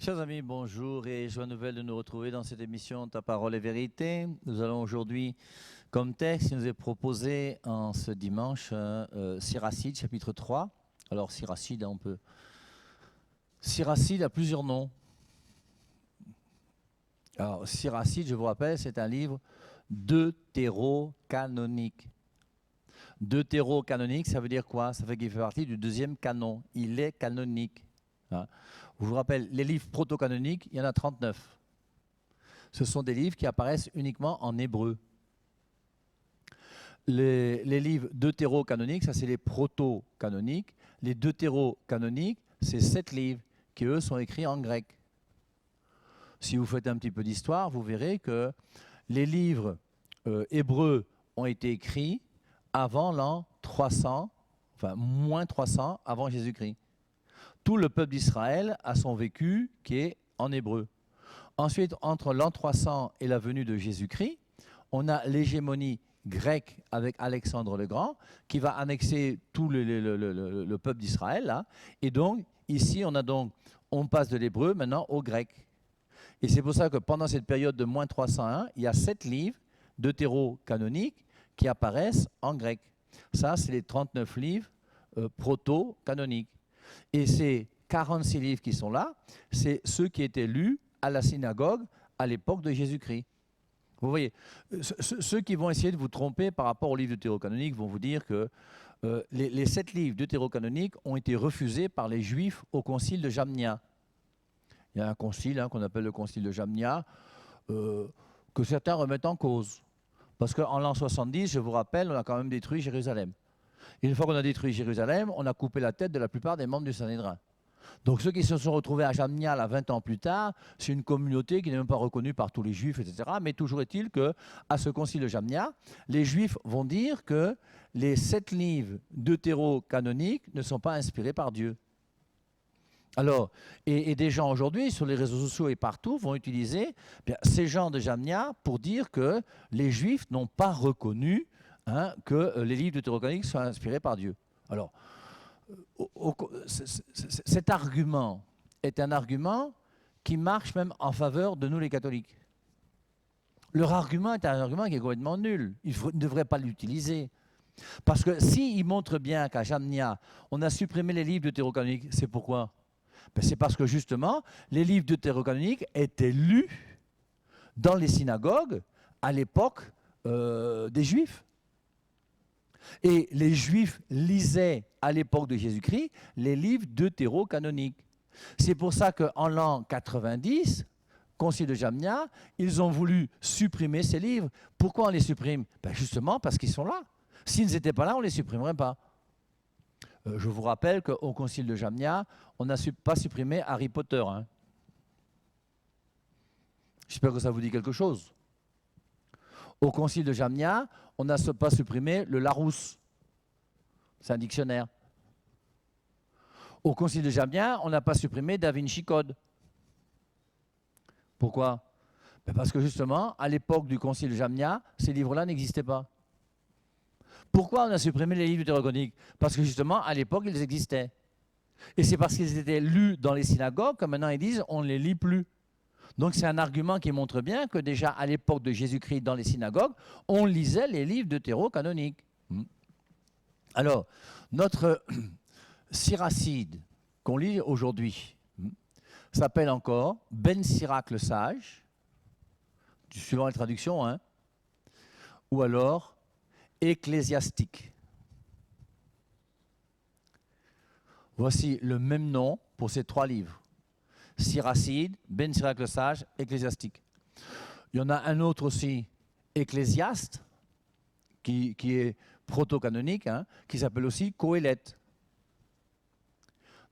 Chers amis, bonjour et joie nouvelle de nous retrouver dans cette émission Ta parole est vérité. Nous allons aujourd'hui, comme texte, il nous est proposé en ce dimanche, Siracide, chapitre 3. Alors Siracide, Siracide a plusieurs noms. Alors Siracide, je vous rappelle, c'est un livre deutérocanonique. Deutérocanonique, ça veut dire quoi? Ça fait qu'il fait partie du deuxième canon. Il est canonique. Hein. Je vous rappelle, les livres proto-canoniques, il y en a 39. Ce sont des livres qui apparaissent uniquement en hébreu. Les livres deutérocanoniques, ça c'est les proto-canoniques. Les deutérocanoniques, c'est 7 livres qui, eux, sont écrits en grec. Si vous faites un petit peu d'histoire, vous verrez que les livres hébreux ont été écrits avant l'an 300, enfin moins 300 avant Jésus-Christ. Tout le peuple d'Israël a son vécu qui est en hébreu. Ensuite, entre l'an 300 et la venue de Jésus-Christ, on a l'hégémonie grecque avec Alexandre le Grand qui va annexer tout le peuple d'Israël. Là. Et donc, ici, on passe de l'hébreu maintenant au grec. Et c'est pour ça que pendant cette période de moins 301, il y a 7 livres deutérocanoniques qui apparaissent en grec. Ça, c'est les 39 livres proto-canoniques. Et ces 46 livres qui sont là, c'est ceux qui étaient lus à la synagogue à l'époque de Jésus-Christ. Vous voyez, ceux qui vont essayer de vous tromper par rapport aux livres deutérocanoniques vont vous dire que les 7 livres deutérocanoniques ont été refusés par les Juifs au concile de Jamnia. Il y a un concile qu'on appelle le concile de Jamnia, que certains remettent en cause. Parce qu'en l'an 70, je vous rappelle, on a quand même détruit Jérusalem. Et une fois qu'on a détruit Jérusalem, on a coupé la tête de la plupart des membres du Sanhédrin. Donc ceux qui se sont retrouvés à Jamnia, là, 20 ans plus tard, c'est une communauté qui n'est même pas reconnue par tous les Juifs, etc. Mais toujours est-il qu'à ce concile de Jamnia, les Juifs vont dire que les 7 livres deutérocanoniques ne sont pas inspirés par Dieu. Alors, et des gens aujourd'hui, sur les réseaux sociaux et partout, vont utiliser ces gens de Jamnia pour dire que les Juifs n'ont pas reconnu que les livres deutérocanoniques soient inspirés par Dieu. Alors, cet argument est un argument qui marche même en faveur de nous les catholiques. Leur argument est un argument qui est complètement nul. Ils ne devraient pas l'utiliser. Parce que s'ils montrent bien qu'à Jamnia, on a supprimé les livres deutérocanoniques, c'est pourquoi? C'est parce que justement, les livres deutérocanoniques étaient lus dans les synagogues à l'époque des Juifs. Et les Juifs lisaient à l'époque de Jésus-Christ les livres deutérocanoniques. C'est pour ça qu'en l'an 90, concile de Jamnia, ils ont voulu supprimer ces livres. Pourquoi on les supprime? Justement parce qu'ils sont là. S'ils n'étaient pas là, on ne les supprimerait pas. Je vous rappelle qu'au concile de Jamnia, on n'a pas supprimé Harry Potter. J'espère que ça vous dit quelque chose. Au concile de Jamnia, on n'a pas supprimé le Larousse. C'est un dictionnaire. Au concile de Jamnia, on n'a pas supprimé Da Vinci Code. Pourquoi? Parce que justement, à l'époque du concile de Jamnia, ces livres-là n'existaient pas. Pourquoi on a supprimé les livres deutérocanoniques? Parce que justement, à l'époque, ils existaient. Et c'est parce qu'ils étaient lus dans les synagogues que maintenant ils disent on ne les lit plus. Donc c'est un argument qui montre bien que déjà à l'époque de Jésus-Christ dans les synagogues, on lisait les livres deutérocanoniques. Alors, notre Siracide qu'on lit aujourd'hui s'appelle encore Ben Sirac le Sage, suivant les traductions, ou alors Ecclésiastique. Voici le même nom pour ces 3 livres. Siracide, Ben Sirac le Sage, Ecclésiastique. Il y en a un autre aussi, Ecclésiaste, qui est proto-canonique, qui s'appelle aussi Qoélète.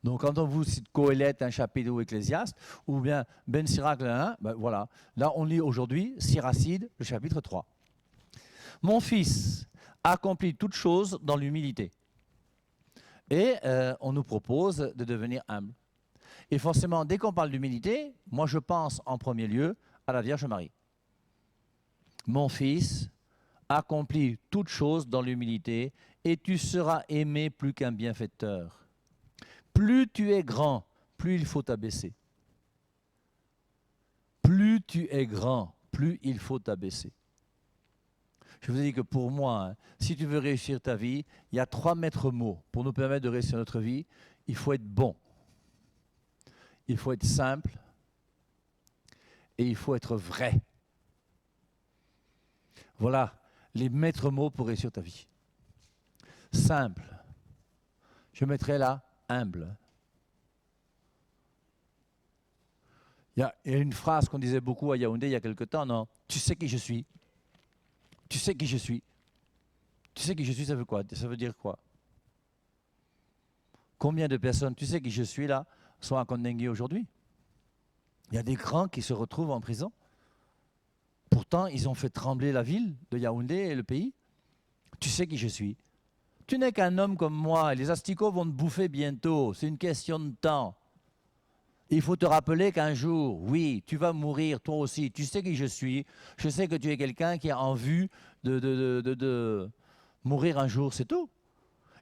Donc quand on vous cite Qoélète, un chapitre ou Ecclésiaste, ou bien Ben Sirac le 1, voilà. Là on lit aujourd'hui Siracide, le chapitre 3. Mon fils accomplit toutes choses dans l'humilité. Et on nous propose de devenir humble. Et forcément, dès qu'on parle d'humilité, moi je pense en premier lieu à la Vierge Marie. Mon fils accomplit toutes choses dans l'humilité et tu seras aimé plus qu'un bienfaiteur. Plus tu es grand, plus il faut t'abaisser. plus tu es grand, plus il faut t'abaisser. Je vous ai dit que pour moi, hein, si tu veux réussir ta vie, il y a 3 maîtres mots pour nous permettre de réussir notre vie. Il faut être bon, il faut être simple et il faut être vrai. Voilà les maîtres mots pour réussir ta vie. Simple. Je mettrai là humble. Il y a une phrase qu'on disait beaucoup à Yaoundé il y a quelque temps, non? Tu sais qui je suis. Tu sais qui je suis. Tu sais qui je suis, ça veut quoi? Ça veut dire quoi? Combien de personnes, tu sais qui je suis là, sont à Kondengui aujourd'hui? Il y a des grands qui se retrouvent en prison. Pourtant, ils ont fait trembler la ville de Yaoundé et le pays. Tu sais qui je suis. Tu n'es qu'un homme comme moi et les asticots vont te bouffer bientôt. C'est une question de temps. Il faut te rappeler qu'un jour, oui, tu vas mourir toi aussi. Tu sais qui je suis. Je sais que tu es quelqu'un qui a en vue de mourir un jour, c'est tout.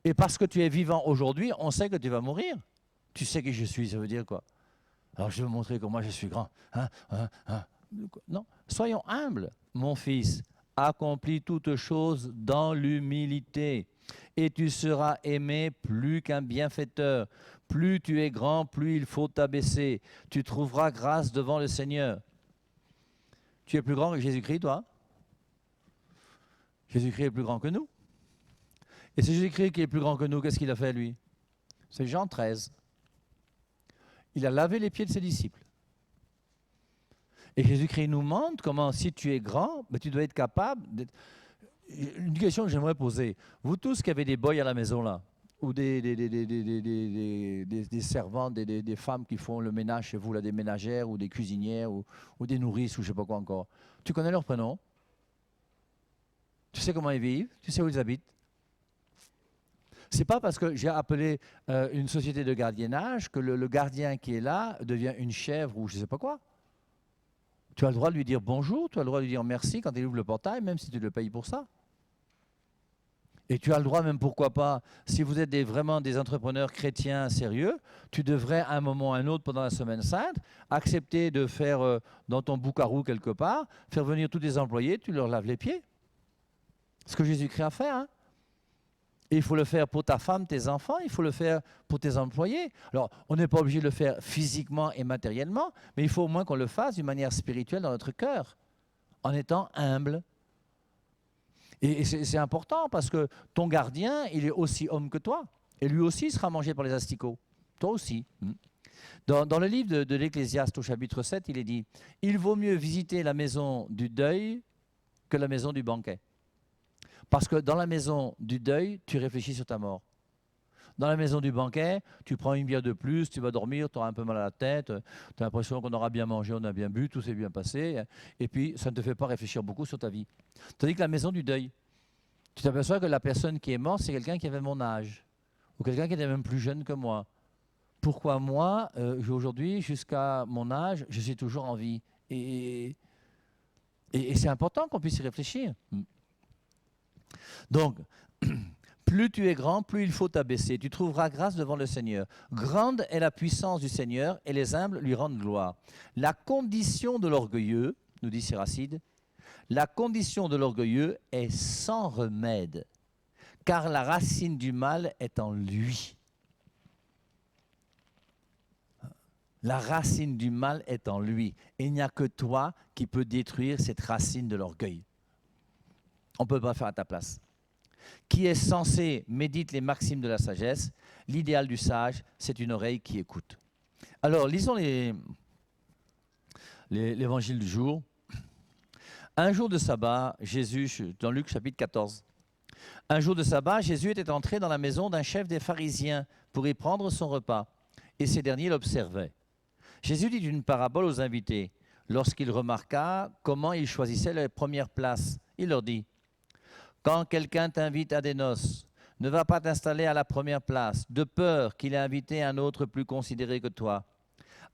Et parce que tu es vivant aujourd'hui, on sait que tu vas mourir. Tu sais qui je suis, ça veut dire quoi? Alors je vais vous montrer comment je suis grand. Non, soyons humbles, mon fils. Accomplis toutes choses dans l'humilité. Et tu seras aimé plus qu'un bienfaiteur. Plus tu es grand, plus il faut t'abaisser. Tu trouveras grâce devant le Seigneur. Tu es plus grand que Jésus-Christ, toi? Jésus-Christ est plus grand que nous. Et c'est Jésus-Christ qui est plus grand que nous. Qu'est-ce qu'il a fait, lui? C'est Jean 13. Il a lavé les pieds de ses disciples. Et Jésus-Christ nous montre comment, si tu es grand, tu dois être capable d'être... Une question que j'aimerais poser. Vous tous qui avez des boys à la maison, là, ou des servantes, des femmes qui font le ménage chez vous, là, des ménagères, ou des cuisinières, ou des nourrices, ou je ne sais pas quoi encore. Tu connais leur prénom? Tu sais comment ils vivent? Tu sais où ils habitent? C'est pas parce que j'ai appelé une société de gardiennage que le gardien qui est là devient une chèvre ou je ne sais pas quoi. Tu as le droit de lui dire bonjour, tu as le droit de lui dire merci quand il ouvre le portail, même si tu le payes pour ça. Et tu as le droit, même pourquoi pas, si vous êtes vraiment des entrepreneurs chrétiens sérieux, tu devrais à un moment ou à un autre pendant la semaine sainte accepter de faire dans ton boucarou quelque part, faire venir tous tes employés, tu leur laves les pieds. Ce que Jésus-Christ a fait, hein. Et il faut le faire pour ta femme, tes enfants, il faut le faire pour tes employés. Alors, on n'est pas obligé de le faire physiquement et matériellement, mais il faut au moins qu'on le fasse d'une manière spirituelle dans notre cœur, en étant humble. Et c'est important parce que ton gardien, il est aussi homme que toi. Et lui aussi sera mangé par les asticots. Toi aussi. Dans le livre de l'Ecclésiaste au chapitre 7, il est dit « Il vaut mieux visiter la maison du deuil que la maison du banquet. » Parce que dans la maison du deuil, tu réfléchis sur ta mort. Dans la maison du banquet, tu prends une bière de plus, tu vas dormir, tu auras un peu mal à la tête, tu as l'impression qu'on aura bien mangé, on a bien bu, tout s'est bien passé, et puis ça ne te fait pas réfléchir beaucoup sur ta vie. Tandis que la maison du deuil, tu t'aperçois que la personne qui est morte, c'est quelqu'un qui avait mon âge, ou quelqu'un qui était même plus jeune que moi. Pourquoi moi, aujourd'hui, jusqu'à mon âge, je suis toujours en vie? Et c'est important qu'on puisse y réfléchir. Donc, plus tu es grand, plus il faut t'abaisser. Tu trouveras grâce devant le Seigneur. Grande est la puissance du Seigneur et les humbles lui rendent gloire. La condition de l'orgueilleux, nous dit Siracide, la condition de l'orgueilleux est sans remède, car la racine du mal est en lui. La racine du mal est en lui. Et il n'y a que toi qui peux détruire cette racine de l'orgueil. On ne peut pas faire à ta place. Qui est censé médite les maximes de la sagesse. L'idéal du sage, c'est une oreille qui écoute. Alors, lisons l'évangile du jour. Un jour de sabbat, Jésus, dans Luc chapitre 14, un jour de sabbat, Jésus était entré dans la maison d'un chef des pharisiens pour y prendre son repas, et ces derniers l'observaient. Jésus dit une parabole aux invités. Lorsqu'il remarqua comment ils choisissaient les premières places, il leur dit « Quand quelqu'un t'invite à des noces, ne va pas t'installer à la première place, de peur qu'il ait invité un autre plus considéré que toi.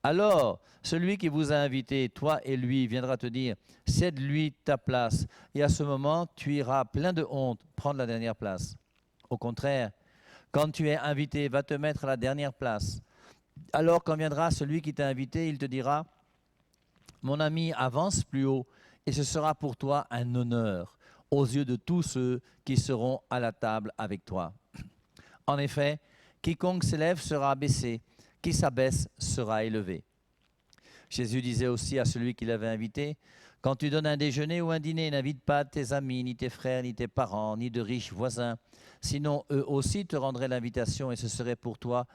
Alors, celui qui vous a invité, toi et lui, viendra te dire « Cède-lui ta place ». Et à ce moment, tu iras plein de honte prendre la dernière place. Au contraire, quand tu es invité, va te mettre à la dernière place. Alors, quand viendra celui qui t'a invité, il te dira Mon ami, avance plus haut, et ce sera pour toi un honneur aux yeux de tous ceux qui seront à la table avec toi. En effet, quiconque s'élève sera abaissé, qui s'abaisse sera élevé. Jésus disait aussi à celui qui l'avait invité, « Quand tu donnes un déjeuner ou un dîner, n'invite pas tes amis, ni tes frères, ni tes parents, ni de riches voisins. Sinon, eux aussi te rendraient l'invitation et ce serait pour toi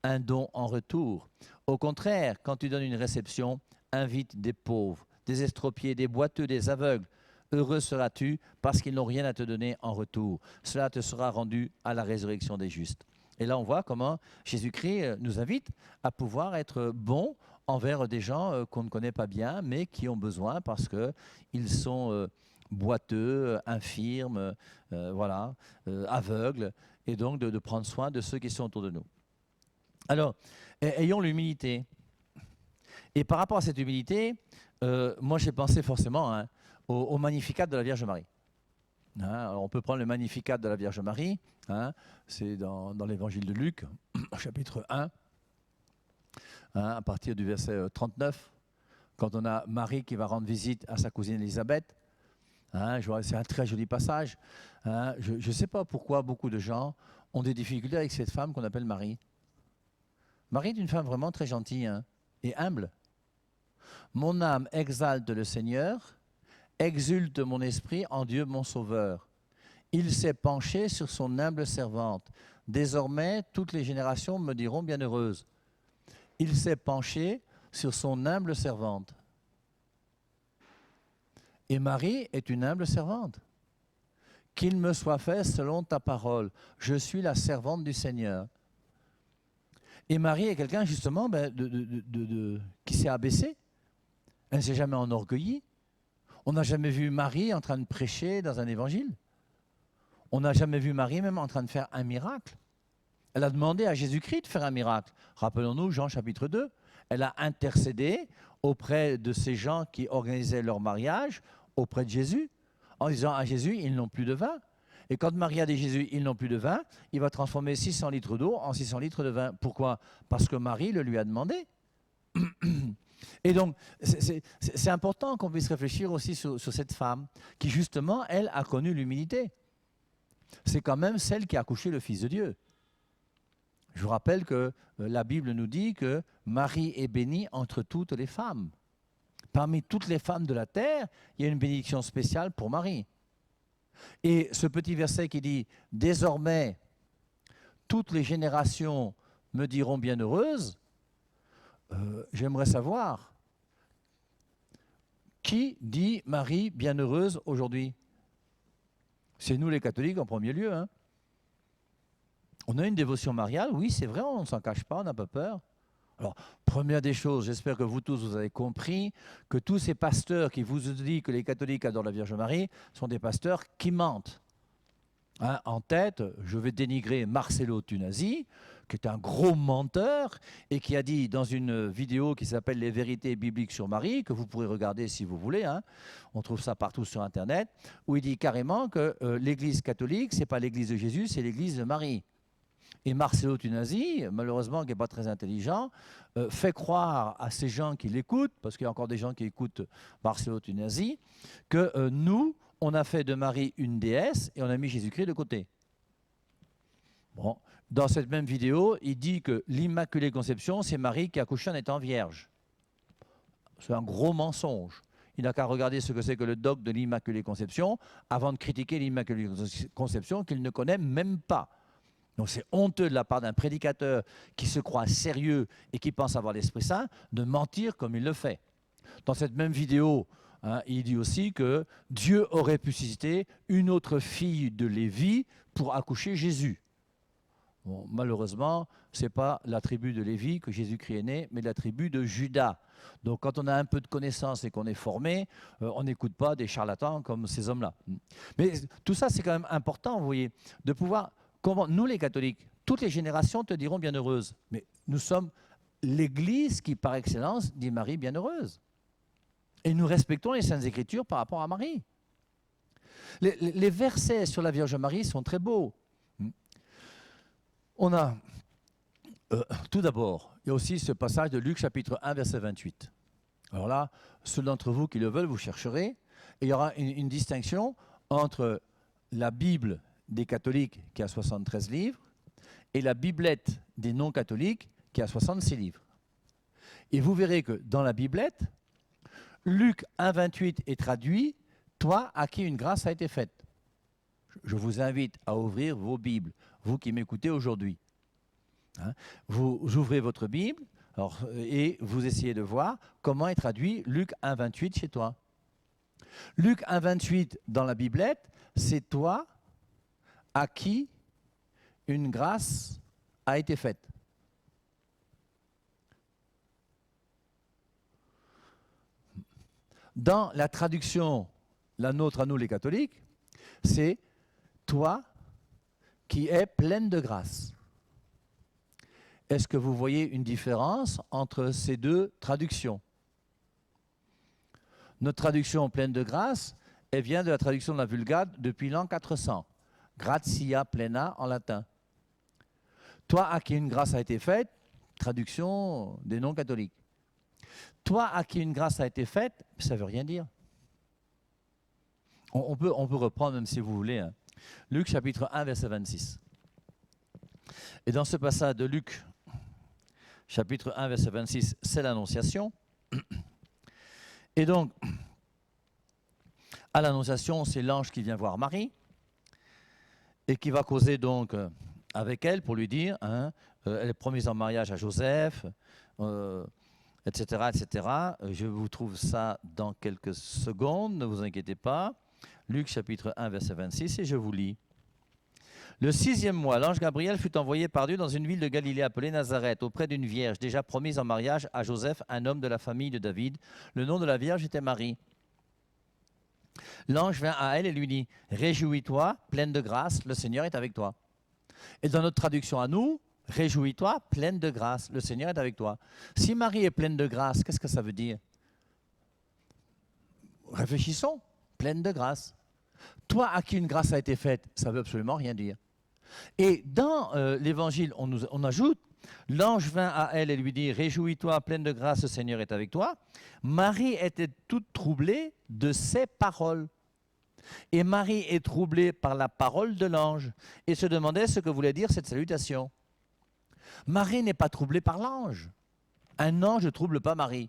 un don en retour. Au contraire, quand tu donnes une réception, invite des pauvres, des estropiés, des boiteux, des aveugles. Heureux seras-tu parce qu'ils n'ont rien à te donner en retour. Cela te sera rendu à la résurrection des justes. » Et là, on voit comment Jésus-Christ nous invite à pouvoir être bons envers des gens qu'on ne connaît pas bien, mais qui ont besoin parce qu'ils sont boiteux, infirmes, voilà, aveugles, et donc de prendre soin de ceux qui sont autour de nous. Alors, ayons l'humilité. Et par rapport à cette humilité, moi j'ai pensé forcément au Magnificat de la Vierge Marie. Alors on peut prendre le Magnificat de la Vierge Marie, c'est dans l'évangile de Luc, chapitre 1, à partir du verset 39, quand on a Marie qui va rendre visite à sa cousine Élisabeth. C'est un très joli passage. Je ne sais pas pourquoi beaucoup de gens ont des difficultés avec cette femme qu'on appelle Marie. Marie est une femme vraiment très gentille et humble. Mon âme exalte le Seigneur, exulte mon esprit en Dieu mon Sauveur. Il s'est penché sur son humble servante. Désormais, toutes les générations me diront bienheureuse. Il s'est penché sur son humble servante. Et Marie est une humble servante. Qu'il me soit fait selon ta parole. Je suis la servante du Seigneur. Et Marie est quelqu'un justement qui s'est abaissée. Elle ne s'est jamais enorgueillie. On n'a jamais vu Marie en train de prêcher dans un évangile. On n'a jamais vu Marie même en train de faire un miracle. Elle a demandé à Jésus-Christ de faire un miracle. Rappelons-nous Jean chapitre 2. Elle a intercédé auprès de ces gens qui organisaient leur mariage, auprès de Jésus, en disant à Jésus, ils n'ont plus de vin. Et quand Marie a dit Jésus, ils n'ont plus de vin, il va transformer 600 litres d'eau en 600 litres de vin. Pourquoi? Parce que Marie le lui a demandé. Et donc, c'est important qu'on puisse réfléchir aussi sur cette femme qui, justement, elle, a connu l'humilité. C'est quand même celle qui a accouché le Fils de Dieu. Je vous rappelle que la Bible nous dit que Marie est bénie entre toutes les femmes. Parmi toutes les femmes de la terre, il y a une bénédiction spéciale pour Marie. Et ce petit verset qui dit « Désormais, toutes les générations me diront bienheureuse », j'aimerais savoir, qui dit Marie bienheureuse aujourd'hui? C'est nous les catholiques en premier lieu. On a une dévotion mariale, oui c'est vrai, on ne s'en cache pas, on n'a pas peur. Alors, première des choses, j'espère que vous tous vous avez compris que tous ces pasteurs qui vous disent que les catholiques adorent la Vierge Marie sont des pasteurs qui mentent. En tête, je vais dénigrer Marcello Tunasi, qui est un gros menteur et qui a dit dans une vidéo qui s'appelle « Les vérités bibliques sur Marie », que vous pourrez regarder si vous voulez, on trouve ça partout sur Internet, où il dit carrément que l'Église catholique, ce n'est pas l'Église de Jésus, c'est l'Église de Marie. Et Marcello Tunasi, malheureusement, qui n'est pas très intelligent, fait croire à ces gens qui l'écoutent, parce qu'il y a encore des gens qui écoutent Marcello Tunasi, que nous, on a fait de Marie une déesse et on a mis Jésus-Christ de côté. Bon, dans cette même vidéo, il dit que l'Immaculée Conception, c'est Marie qui a accouché en étant vierge. C'est un gros mensonge. Il n'a qu'à regarder ce que c'est que le dogme de l'Immaculée Conception avant de critiquer l'Immaculée Conception qu'il ne connaît même pas. Donc c'est honteux de la part d'un prédicateur qui se croit sérieux et qui pense avoir l'Esprit Saint de mentir comme il le fait. Dans cette même vidéo, il dit aussi que Dieu aurait pu susciter une autre fille de Lévi pour accoucher Jésus. Bon, malheureusement, ce n'est pas la tribu de Lévi que Jésus-Christ est né, mais la tribu de Juda. Donc quand on a un peu de connaissance et qu'on est formé, on n'écoute pas des charlatans comme ces hommes-là. Mais tout ça, c'est quand même important, vous voyez, de pouvoir... Nous, les catholiques, toutes les générations te diront bienheureuse. Mais nous sommes l'Église qui, par excellence, dit Marie bienheureuse. Et nous respectons les Saintes Écritures par rapport à Marie. Les versets sur la Vierge Marie sont très beaux. On a, tout d'abord, il y a aussi ce passage de Luc chapitre 1, verset 28. Alors là, ceux d'entre vous qui le veulent, vous chercherez. Et il y aura une distinction entre la Bible des catholiques qui a 73 livres et la Biblette des non-catholiques qui a 66 livres. Et vous verrez que dans la Biblette, Luc 1,28 est traduit « Toi à qui une grâce a été faite ». Je vous invite à ouvrir vos Bibles, vous qui m'écoutez aujourd'hui. Hein, vous ouvrez votre Bible et vous essayez de voir comment est traduit Luc 1,28 chez toi. Luc 1,28 dans la Biblette, c'est toi à qui une grâce a été faite. Dans la traduction, la nôtre à nous les catholiques, c'est toi qui es pleine de grâce. Est-ce que vous voyez une différence entre ces deux traductions? Notre traduction pleine de grâce, elle vient de la traduction de la Vulgate depuis l'an 400. Gratia plena en latin. Toi à qui une grâce a été faite, traduction des non-catholiques. Toi à qui une grâce a été faite, ça ne veut rien dire. On peut reprendre même si vous voulez. Hein. Luc chapitre 1 verset 26. Et dans ce passage de Luc chapitre 1 verset 26, c'est l'Annonciation. Et donc, à l'Annonciation, c'est l'ange qui vient voir Marie et qui va causer donc avec elle pour lui dire, hein, elle est promise en mariage à Joseph, etc., etc. Je vous trouve ça dans quelques secondes, ne vous inquiétez pas. Luc chapitre 1 verset 26 et je vous lis. Le 6e mois, l'ange Gabriel fut envoyé par Dieu dans une ville de Galilée appelée Nazareth, auprès d'une vierge déjà promise en mariage à Joseph, un homme de la famille de David. Le nom de la vierge était Marie. L'ange vint à elle et lui dit « Réjouis-toi, pleine de grâce, le Seigneur est avec toi. » Et dans notre traduction à nous, « Réjouis-toi, pleine de grâce, le Seigneur est avec toi. » Si Marie est pleine de grâce, qu'est-ce que ça veut dire? Réfléchissons, pleine de grâce. Toi à qui une grâce a été faite, ça ne veut absolument rien dire. Et dans l'Évangile, on ajoute, l'ange vint à elle et lui dit, réjouis-toi, pleine de grâce, le Seigneur est avec toi. Marie était toute troublée de ces paroles. Et Marie est troublée par la parole de l'ange et se demandait ce que voulait dire cette salutation. Marie n'est pas troublée par l'ange. Un ange ne trouble pas Marie.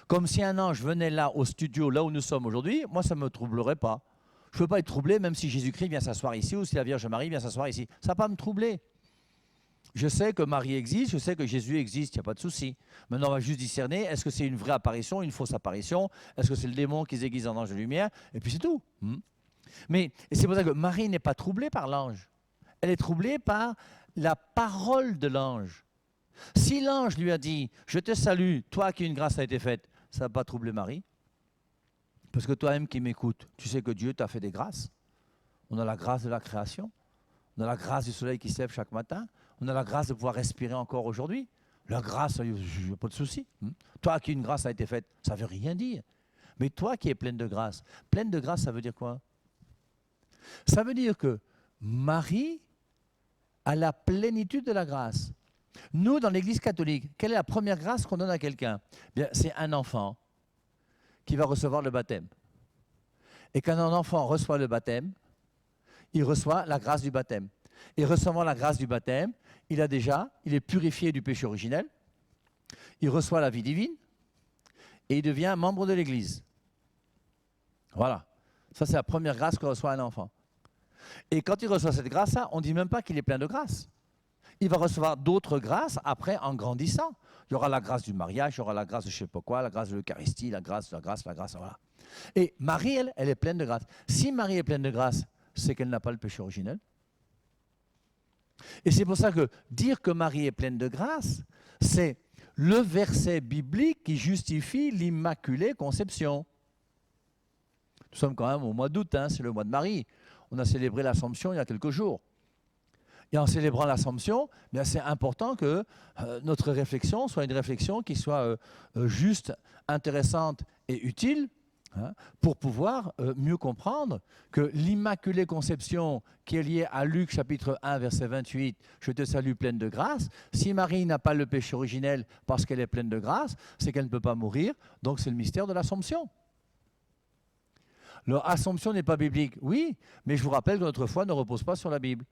Comme si un ange venait là au studio, là où nous sommes aujourd'hui, moi ça ne me troublerait pas. Je ne peux pas être troublé même si Jésus-Christ vient s'asseoir ici ou si la Vierge Marie vient s'asseoir ici. Ça ne va pas me troubler. Je sais que Marie existe, je sais que Jésus existe, il n'y a pas de souci. Maintenant, on va juste discerner, est-ce que c'est une vraie apparition, une fausse apparition? Est-ce que c'est le démon qui se déguise en ange de lumière? Et puis c'est tout. Mais c'est pour ça que Marie n'est pas troublée par l'ange. Elle est troublée par la parole de l'ange. Si l'ange lui a dit, je te salue, toi à qui une grâce a été faite, ça ne va pas troubler Marie. Parce que toi-même qui m'écoutes, tu sais que Dieu t'a fait des grâces. On a la grâce de la création. On a la grâce du soleil qui se lève chaque matin. On a la grâce de pouvoir respirer encore aujourd'hui. La grâce, il n'y a pas de souci. Toi à qui une grâce a été faite, ça ne veut rien dire. Mais toi qui es pleine de grâce, ça veut dire quoi? Ça veut dire que Marie a la plénitude de la grâce. Nous, dans l'Église catholique, quelle est la première grâce qu'on donne à quelqu'un? Bien, c'est un enfant qui va recevoir le baptême. Et quand un enfant reçoit le baptême, il reçoit la grâce du baptême. Et recevant la grâce du baptême, il est purifié du péché originel, il reçoit la vie divine, et il devient membre de l'Église. Voilà. Ça, c'est la première grâce que reçoit un enfant. Et quand il reçoit cette grâce-là, on ne dit même pas qu'il est plein de grâce. Il va recevoir d'autres grâces après en grandissant. Il y aura la grâce du mariage, il y aura la grâce de je ne sais pas quoi, la grâce de l'Eucharistie, la grâce, voilà. Et Marie, elle est pleine de grâce. Si Marie est pleine de grâce, c'est qu'elle n'a pas le péché originel. Et c'est pour ça que dire que Marie est pleine de grâce, c'est le verset biblique qui justifie l'Immaculée Conception. Nous sommes quand même au mois d'août, hein, c'est le mois de Marie. On a célébré l'Assomption il y a quelques jours. Et en célébrant l'Assomption, c'est important que notre réflexion soit une réflexion qui soit juste, intéressante et utile hein, pour pouvoir mieux comprendre que l'Immaculée Conception qui est liée à Luc chapitre 1 verset 28, je te salue pleine de grâce, si Marie n'a pas le péché originel parce qu'elle est pleine de grâce, c'est qu'elle ne peut pas mourir, donc c'est le mystère de l'Assomption. L'Assomption n'est pas biblique, oui, mais je vous rappelle que notre foi ne repose pas sur la Bible.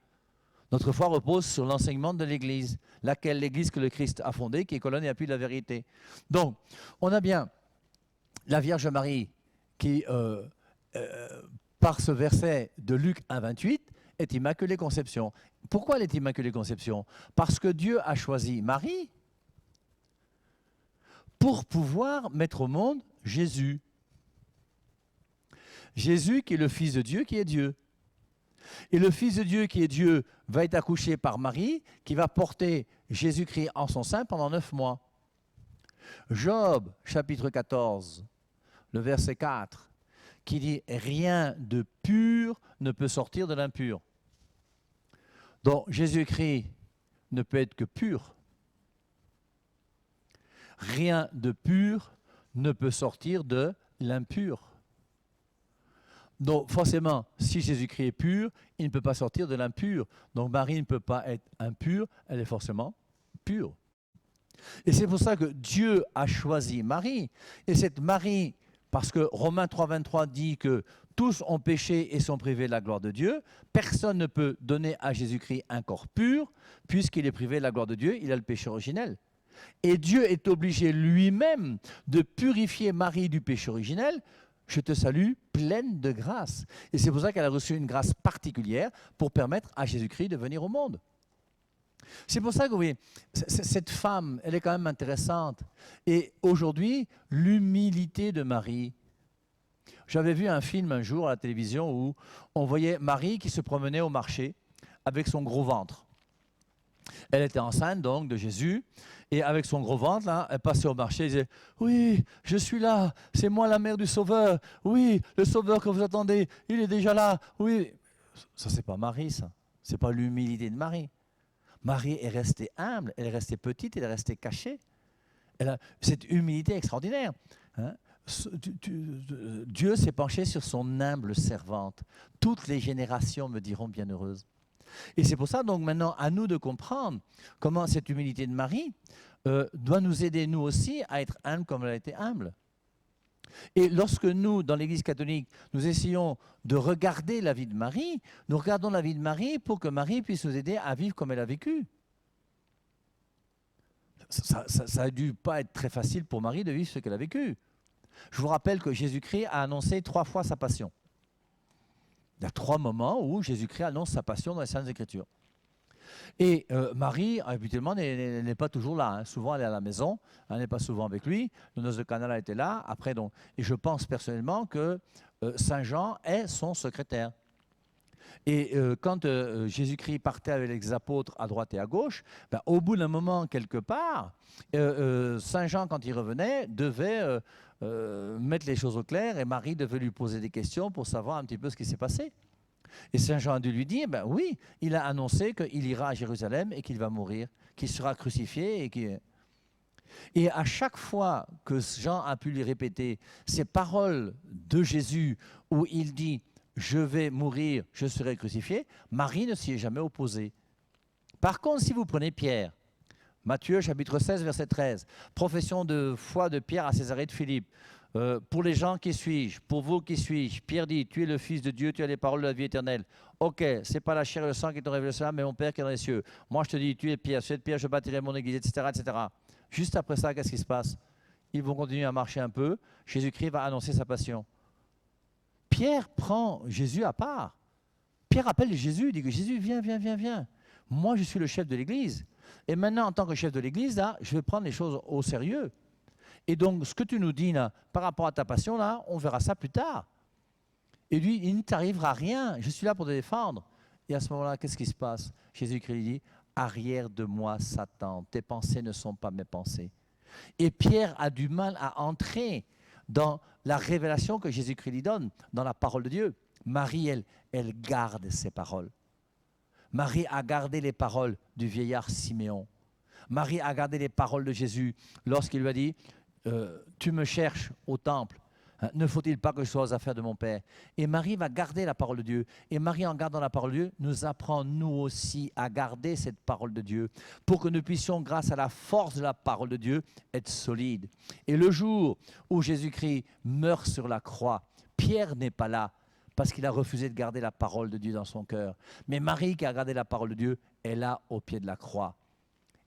Notre foi repose sur l'enseignement de l'Église, laquelle l'Église que le Christ a fondée, qui est colonne et appui de la vérité. Donc, on a bien la Vierge Marie qui, par ce verset de Luc 1, 28, est Immaculée Conception. Pourquoi elle est Immaculée Conception? Parce que Dieu a choisi Marie pour pouvoir mettre au monde Jésus. Jésus qui est le Fils de Dieu, qui est Dieu. Et le Fils de Dieu qui est Dieu va être accouché par Marie, qui va porter Jésus-Christ en son sein pendant 9 mois. Job, chapitre 14, le verset 4, qui dit « Rien de pur ne peut sortir de l'impur ». Donc Jésus-Christ ne peut être que pur. Rien de pur ne peut sortir de l'impur. Donc forcément, si Jésus-Christ est pur, il ne peut pas sortir de l'impur. Donc Marie ne peut pas être impure, elle est forcément pure. Et c'est pour ça que Dieu a choisi Marie. Et cette Marie, parce que Romains 3, 23 dit que tous ont péché et sont privés de la gloire de Dieu, personne ne peut donner à Jésus-Christ un corps pur, puisqu'il est privé de la gloire de Dieu, il a le péché originel. Et Dieu est obligé lui-même de purifier Marie du péché originel. Je te salue, pleine de grâce. Et c'est pour ça qu'elle a reçu une grâce particulière pour permettre à Jésus-Christ de venir au monde. C'est pour ça que vous voyez, cette femme, elle est quand même intéressante. Et aujourd'hui, l'humilité de Marie. J'avais vu un film un jour à la télévision où on voyait Marie qui se promenait au marché avec son gros ventre. Elle était enceinte donc de Jésus et avec son gros ventre, là, elle passait au marché et disait « Oui, je suis là, c'est moi la mère du Sauveur. Oui, le Sauveur que vous attendez, il est déjà là. Oui. » Ça, c'est pas Marie, ça. C'est pas l'humilité de Marie. Marie est restée humble, elle est restée petite, elle est restée cachée. Elle a cette humilité extraordinaire. Hein? Dieu s'est penché sur son humble servante. Toutes les générations me diront bienheureuse. Et c'est pour ça, donc, maintenant, à nous de comprendre comment cette humilité de Marie doit nous aider, nous aussi, à être humbles comme elle a été humble. Et lorsque nous, dans l'Église catholique, nous essayons de regarder la vie de Marie, nous regardons la vie de Marie pour que Marie puisse nous aider à vivre comme elle a vécu. Ça n'a dû pas être très facile pour Marie de vivre ce qu'elle a vécu. Je vous rappelle que Jésus-Christ a annoncé 3 fois sa passion. Il y a 3 moments où Jésus-Christ annonce sa passion dans les Saintes Écritures. Et Marie, habituellement, n'est pas toujours là. Hein. Souvent, elle est à la maison. Elle n'est pas souvent avec lui. Le noce de Cana a été là. Après, donc, et je pense personnellement que Saint Jean est son secrétaire. Et quand Jésus-Christ partait avec les apôtres à droite et à gauche, ben, au bout d'un moment, quelque part, Saint Jean, quand il revenait, devait mettre les choses au clair et Marie devait lui poser des questions pour savoir un petit peu ce qui s'est passé. Et Saint Jean a dû lui dire, ben oui, il a annoncé qu'il ira à Jérusalem et qu'il va mourir, qu'il sera crucifié. Et à chaque fois que Jean a pu lui répéter ces paroles de Jésus où il dit « je vais mourir, je serai crucifié », Marie ne s'y est jamais opposée. Par contre, si vous prenez Pierre, Matthieu chapitre 16, verset 13, profession de foi de Pierre à Césarée de Philippe, pour les gens, qui suis-je? Pour vous, qui suis-je? Pierre dit, tu es le Fils de Dieu, tu as les paroles de la vie éternelle. Ok, ce n'est pas la chair et le sang qui t'ont révélé cela, mais mon Père qui est dans les cieux. Moi, je te dis, tu es Pierre, sur cette pierre, je bâtirai mon église, etc., etc. Juste après ça, qu'est-ce qui se passe? Ils vont continuer à marcher un peu. Jésus-Christ va annoncer sa passion. Pierre prend Jésus à part. Pierre appelle Jésus, il dit que Jésus, viens, viens, viens, viens. Moi, je suis le chef de l'église. Et maintenant, en tant que chef de l'église, là, je vais prendre les choses au sérieux. Et donc, ce que tu nous dis là, par rapport à ta passion, là, on verra ça plus tard. Et lui, il ne t'arrivera rien, je suis là pour te défendre. Et à ce moment-là, qu'est-ce qui se passe? Jésus-Christ dit, arrière de moi, Satan, tes pensées ne sont pas mes pensées. Et Pierre a du mal à entrer dans la révélation que Jésus-Christ lui donne, dans la parole de Dieu. Marie, elle garde ses paroles. Marie a gardé les paroles du vieillard Siméon. Marie a gardé les paroles de Jésus lorsqu'il lui a dit, tu me cherches au temple, Ne faut-il pas que je sois aux affaires de mon Père? Et Marie va garder la parole de Dieu. Et Marie, en gardant la parole de Dieu, nous apprend nous aussi à garder cette parole de Dieu pour que nous puissions, grâce à la force de la parole de Dieu, être solides. Et le jour où Jésus-Christ meurt sur la croix, Pierre n'est pas là parce qu'il a refusé de garder la parole de Dieu dans son cœur. Mais Marie, qui a gardé la parole de Dieu, est là au pied de la croix.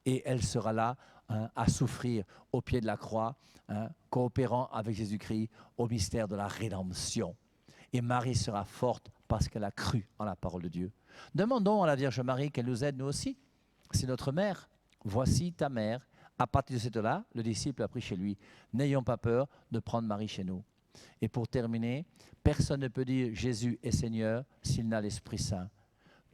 Et elle sera là à souffrir au pied de la croix, coopérant avec Jésus-Christ au mystère de la rédemption. Et Marie sera forte parce qu'elle a cru en la parole de Dieu. Demandons à la Vierge Marie qu'elle nous aide nous aussi. C'est notre mère. Voici ta mère. À partir de cette heure-là, le disciple a pris chez lui. N'ayons pas peur de prendre Marie chez nous. Et pour terminer, personne ne peut dire Jésus est Seigneur s'il n'a l'Esprit Saint.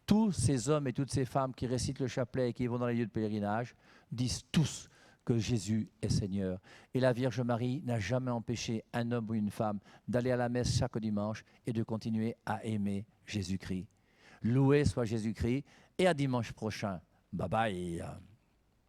Tous ces hommes et toutes ces femmes qui récitent le chapelet et qui vont dans les lieux de pèlerinage disent tous que Jésus est Seigneur. Et la Vierge Marie n'a jamais empêché un homme ou une femme d'aller à la messe chaque dimanche et de continuer à aimer Jésus-Christ. Loué soit Jésus-Christ et à dimanche prochain. Bye bye.